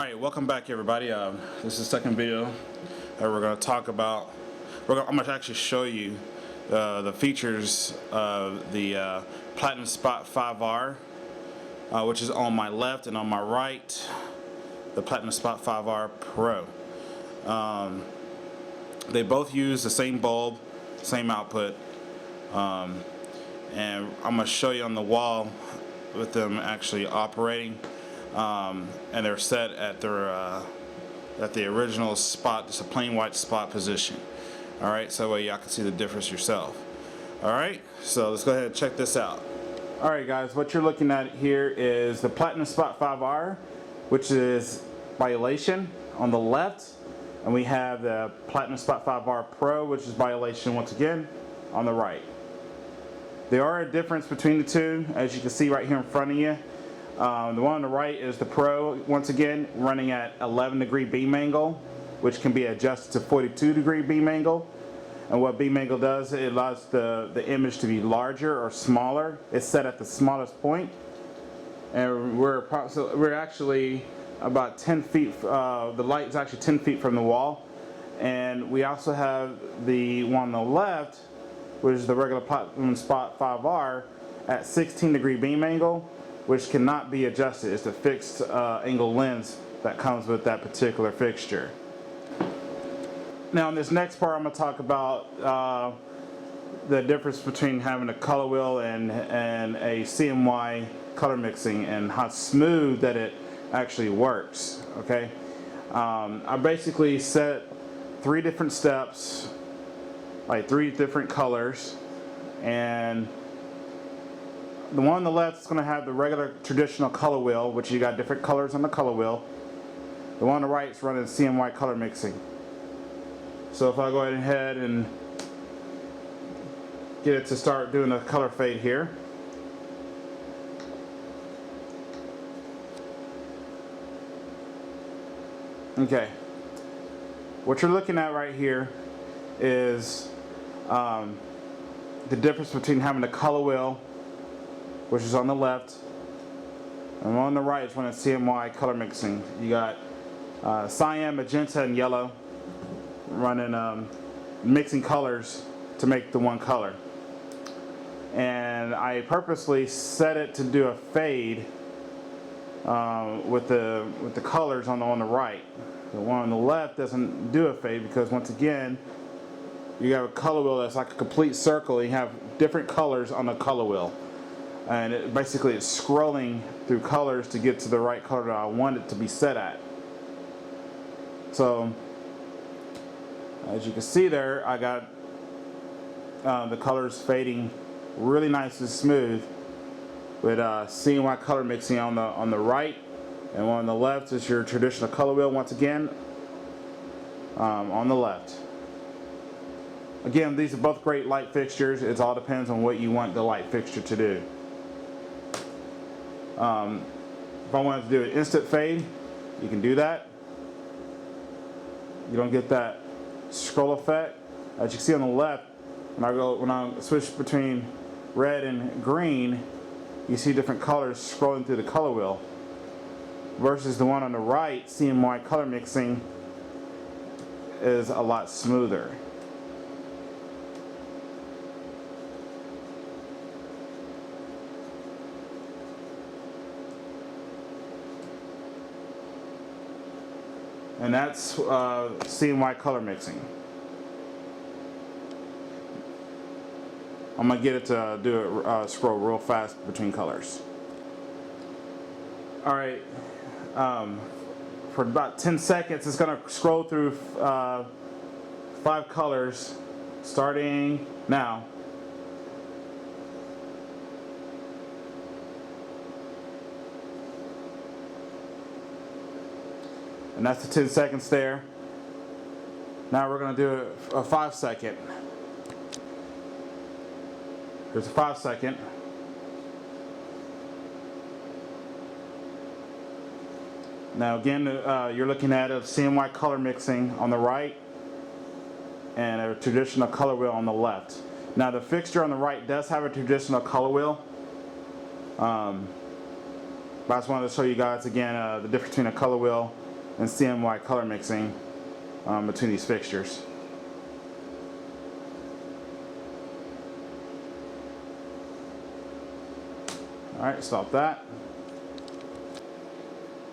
Alright, welcome back everybody. This is the second video that we're going to talk about. I'm going to actually show you the features of the Platinum Spot 5R, which is on my left, and on my right, the Platinum Spot 5R Pro. They both use the same bulb, same output, and I'm going to show you on the wall with them actually operating. And they're set at the original spot, just a plain white spot position. Alright, so that way y'all can see the difference yourself. Alright, so let's go ahead and check this out. Alright guys, what you're looking at here is the Platinum Spot 5R, which is by Elation on the left, and we have the Platinum Spot 5R Pro, which is by Elation once again on the right. There are a difference between the two, as you can see right here in front of you. The one on the right is the Pro, once again running at 11-degree beam angle, which can be adjusted to 42-degree beam angle. And what beam angle does, it allows the image to be larger or smaller. It's set at the smallest point, and we're actually about 10 feet. The light is actually 10 feet from the wall, and we also have the one on the left, which is the regular Platinum Spot 5R at 16-degree beam angle, which cannot be adjusted. It's a fixed angle lens that comes with that particular fixture. Now in this next part I'm going to talk about the difference between having a color wheel and a CMY color mixing, and how smooth that it actually works. Okay, I basically set 3 different steps, like 3 different colors, and the one on the left is going to have the regular traditional color wheel, which you got different colors on the color wheel. The one on the right is running CMY color mixing. So if I go ahead and get it to start doing a color fade here. Okay. What you're looking at right here is the difference between having a color wheel, which is on the left, and on the right is running CMY color mixing. You got cyan, magenta, and yellow running mixing colors to make the one color. And I purposely set it to do a fade with the colors on the right. The one on the left doesn't do a fade because, once again, you have a color wheel that's like a complete circle. You have different colors on the color wheel, and it's scrolling through colors to get to the right color that I want it to be set at. So as you can see there, I got the colors fading really nice and smooth with CMY color mixing on the right, and on the left is your traditional color wheel once again on the left. Again, these are both great light fixtures. It all depends on what you want the light fixture to do. If I wanted to do an instant fade, you can do that. You don't get that scroll effect. As you can see on the left, when I switch between red and green, you see different colors scrolling through the color wheel. Versus the one on the right, CMY color mixing, is a lot smoother. And that's CMY color mixing. I'm going to get it to do a scroll real fast between colors. Alright, for about 10 seconds it's going to scroll through 5 colors starting now. And that's the 10 seconds there. Now we're going to do a 5 second. Here's a 5 second. Now again, you're looking at a CMY color mixing on the right and a traditional color wheel on the left. Now the fixture on the right does have a traditional color wheel. But I just wanted to show you guys again the difference between a color wheel and CMY color mixing between these fixtures. Alright, stop that.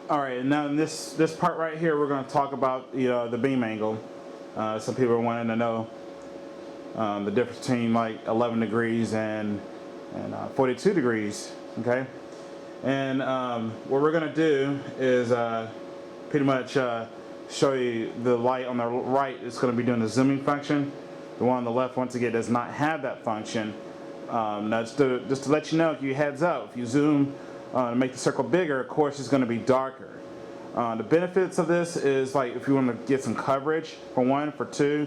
Alright, and now in this part right here, we're going to talk about the beam angle. Some people are wanting to know the difference between like 11 degrees and 42 degrees. Okay, and what we're going to do is pretty much show you the light on the right is going to be doing the zooming function. The one on the left, once again, does not have that function. Now just to let you know, if you heads up, if you zoom to make the circle bigger, of course it's going to be darker. The benefits of this is, like, if you want to get some coverage, for one. For two,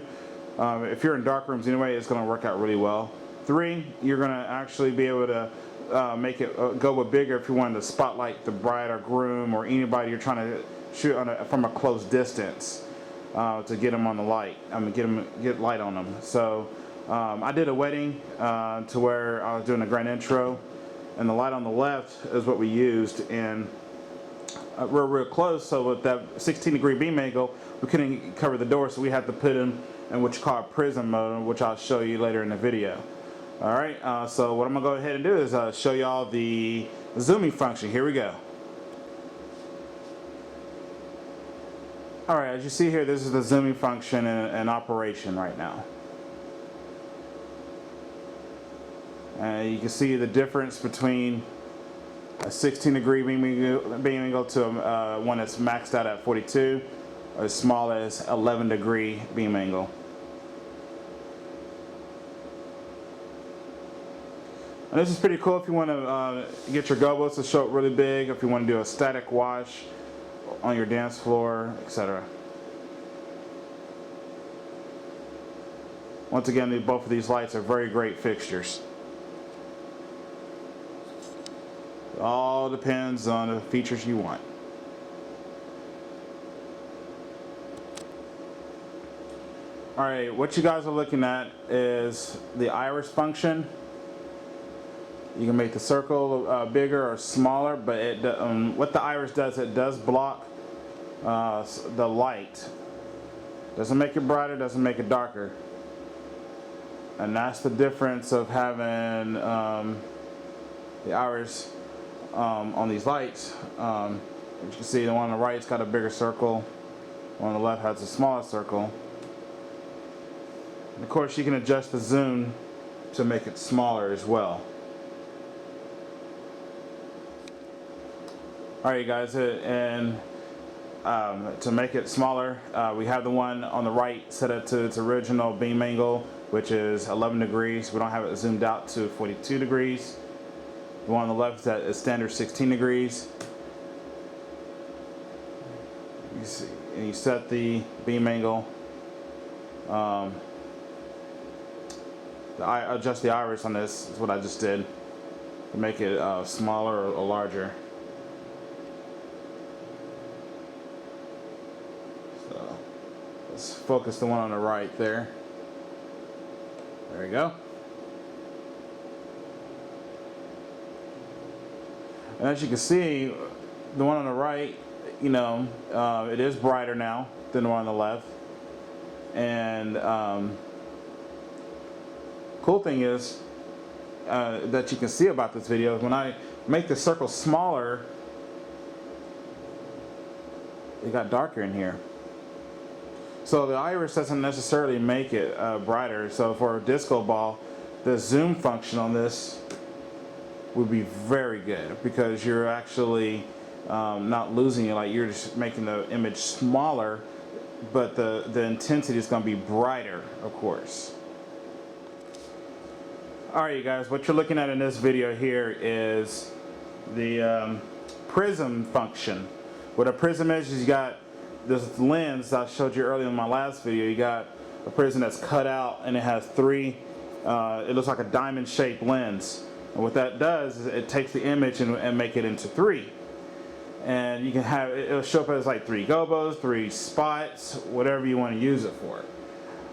if you're in dark rooms anyway, it's going to work out really well. Three, you're going to actually be able to make it go bigger if you wanted to spotlight the bride or groom or anybody you're trying to shoot from a close distance to get them on the light. Get light on them. So I did a wedding to where I was doing a grand intro, and the light on the left is what we used, and we're real close. So with that 16-degree beam angle, we couldn't cover the door, so we had to put them in what you call Prism mode, which I'll show you later in the video. Alright, so what I'm going to go ahead and do is show y'all the zooming function. Here we go. Alright, as you see here, this is the zooming function in operation right now. You can see the difference between a 16-degree beam angle to one that's maxed out at 42, or as small as 11-degree beam angle. And this is pretty cool if you want to get your Gobos to show up really big, if you want to do a static wash on your dance floor, etc. Once again, both of these lights are very great fixtures. It all depends on the features you want. Alright, what you guys are looking at is the iris function. You can make the circle bigger or smaller, but what the iris does, it does block the light. Doesn't make it brighter, doesn't make it darker. And that's the difference of having the iris on these lights. As you can see, the one on the right's got a bigger circle, the one on the left has a smaller circle. And of course, you can adjust the zoom to make it smaller as well. Alright guys, and to make it smaller, we have the one on the right set up to its original beam angle, which is 11 degrees. We don't have it zoomed out to 42 degrees. The one on the left is at a standard 16 degrees. You see, and you set the beam angle. Adjust the iris on this is what I just did to make it smaller or larger. So let's focus the one on the right there. There you go. And as you can see, the one on the right, it is brighter now than the one on the left. And cool thing is that you can see about this video is when I make the circle smaller, it got darker in here. So the iris doesn't necessarily make it brighter. So for a disco ball, the zoom function on this would be very good, because you're actually not losing it. Like, you're just making the image smaller, but the intensity is going to be brighter, of course. Alright you guys, what you're looking at in this video here is the prism function. What a prism is you got this lens I showed you earlier in my last video. You got a prism that's cut out, and it has three, it looks like a diamond shaped lens. And what that does is it takes the image and make it into three. And you can have, it'll show up as like 3 gobos, 3 spots, whatever you want to use it for.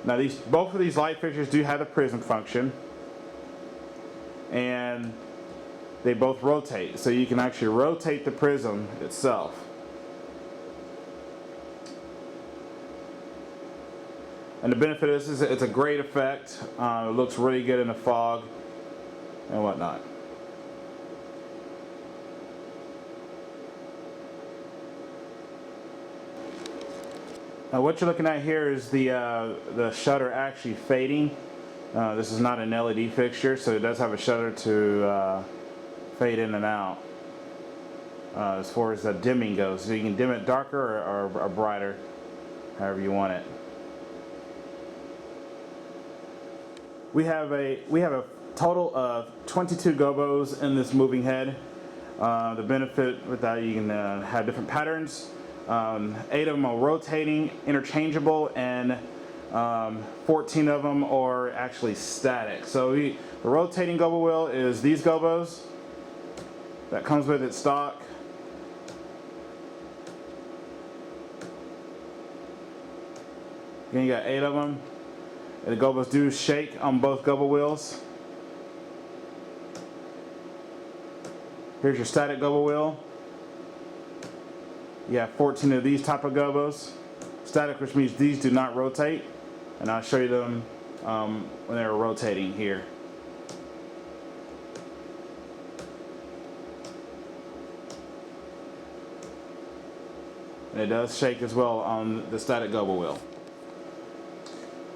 Now both of these light fixtures do have the prism function, and they both rotate, so you can actually rotate the prism itself. And the benefit of this is it's a great effect. It looks really good in the fog and whatnot. Now what you're looking at here is the shutter actually fading. This is not an LED fixture, so it does have a shutter to fade in and out as far as the dimming goes. So you can dim it darker or brighter, however you want it. We have a total of 22 gobos in this moving head. The benefit with that, you can have different patterns. 8 of them are rotating, interchangeable, and 14 of them are actually static. So the rotating gobo wheel is these gobos that comes with its stock. Again, you got 8 of them. And the gobos do shake on both gobo wheels. Here's your static gobo wheel. You have 14 of these type of gobos. Static, which means these do not rotate. And I'll show you them when they're rotating here. And it does shake as well on the static gobo wheel.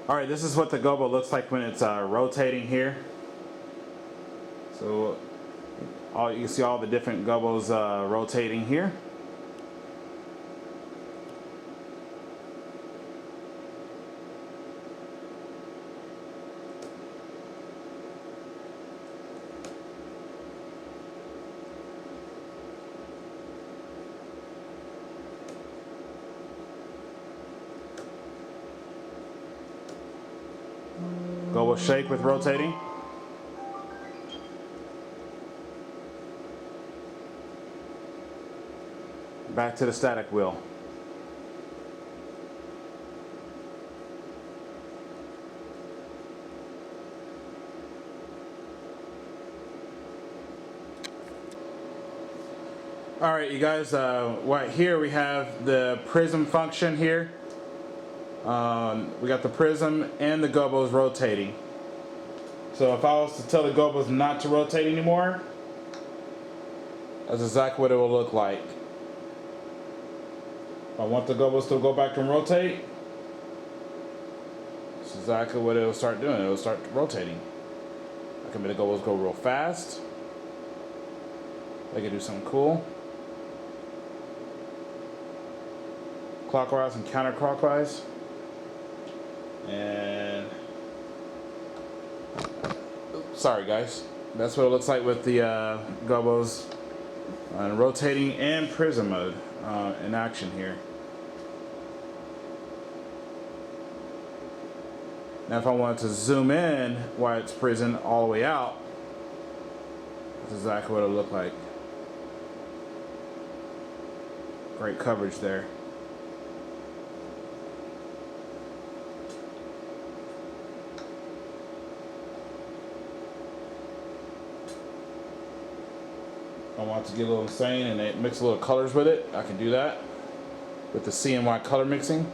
Alright, this is what the gobo looks like when it's rotating here. So you can see all the different gobos rotating here. Gobo shake with rotating. Back to the static wheel. Alright, you guys, right here we have the prism function here. We got the prism and the gobos rotating. So if I was to tell the gobos not to rotate anymore, that's exactly what it will look like. If I want the gobos to go back and rotate, that's exactly what it will start doing. It will start rotating. I can make the gobos go real fast. They can do something cool. Clockwise and counterclockwise. And sorry guys, that's what it looks like with the gobos rotating and prism mode in action here. Now if I wanted to zoom in while it's prism all the way out, that's exactly what it'll look like. Great coverage there. I want to get a little insane and mix a little colors with it, I can do that with the CMY color mixing.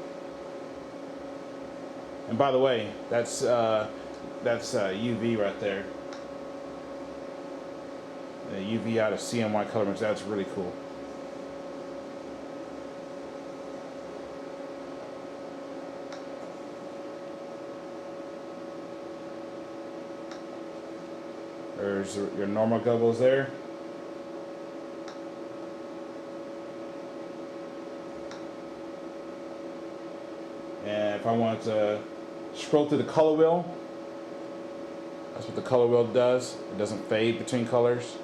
And by the way, that's UV right there. The UV out of CMY color mix, that's really cool. There's your normal gobos there. And if I want to scroll through the color wheel, that's what the color wheel does. It doesn't fade between colors.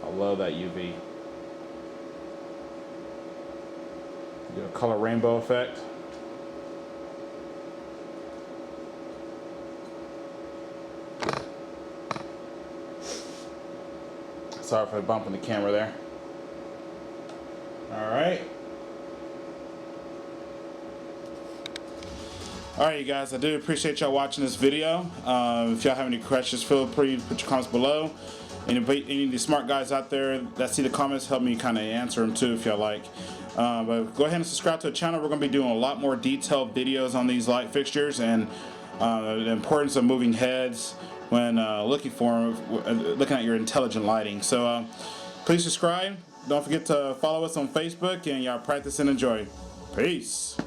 I love that UV. Do a color rainbow effect. Sorry for bumping the camera there. Alright. Alright you guys, I do appreciate y'all watching this video. If y'all have any questions, feel free to put your comments below. any of the smart guys out there that see the comments, help me kind of answer them too if y'all like. But go ahead and subscribe to the channel. We're going to be doing a lot more detailed videos on these light fixtures and the importance of moving heads when looking at your intelligent lighting. So please subscribe. Don't forget to follow us on Facebook, and y'all practice and enjoy. Peace.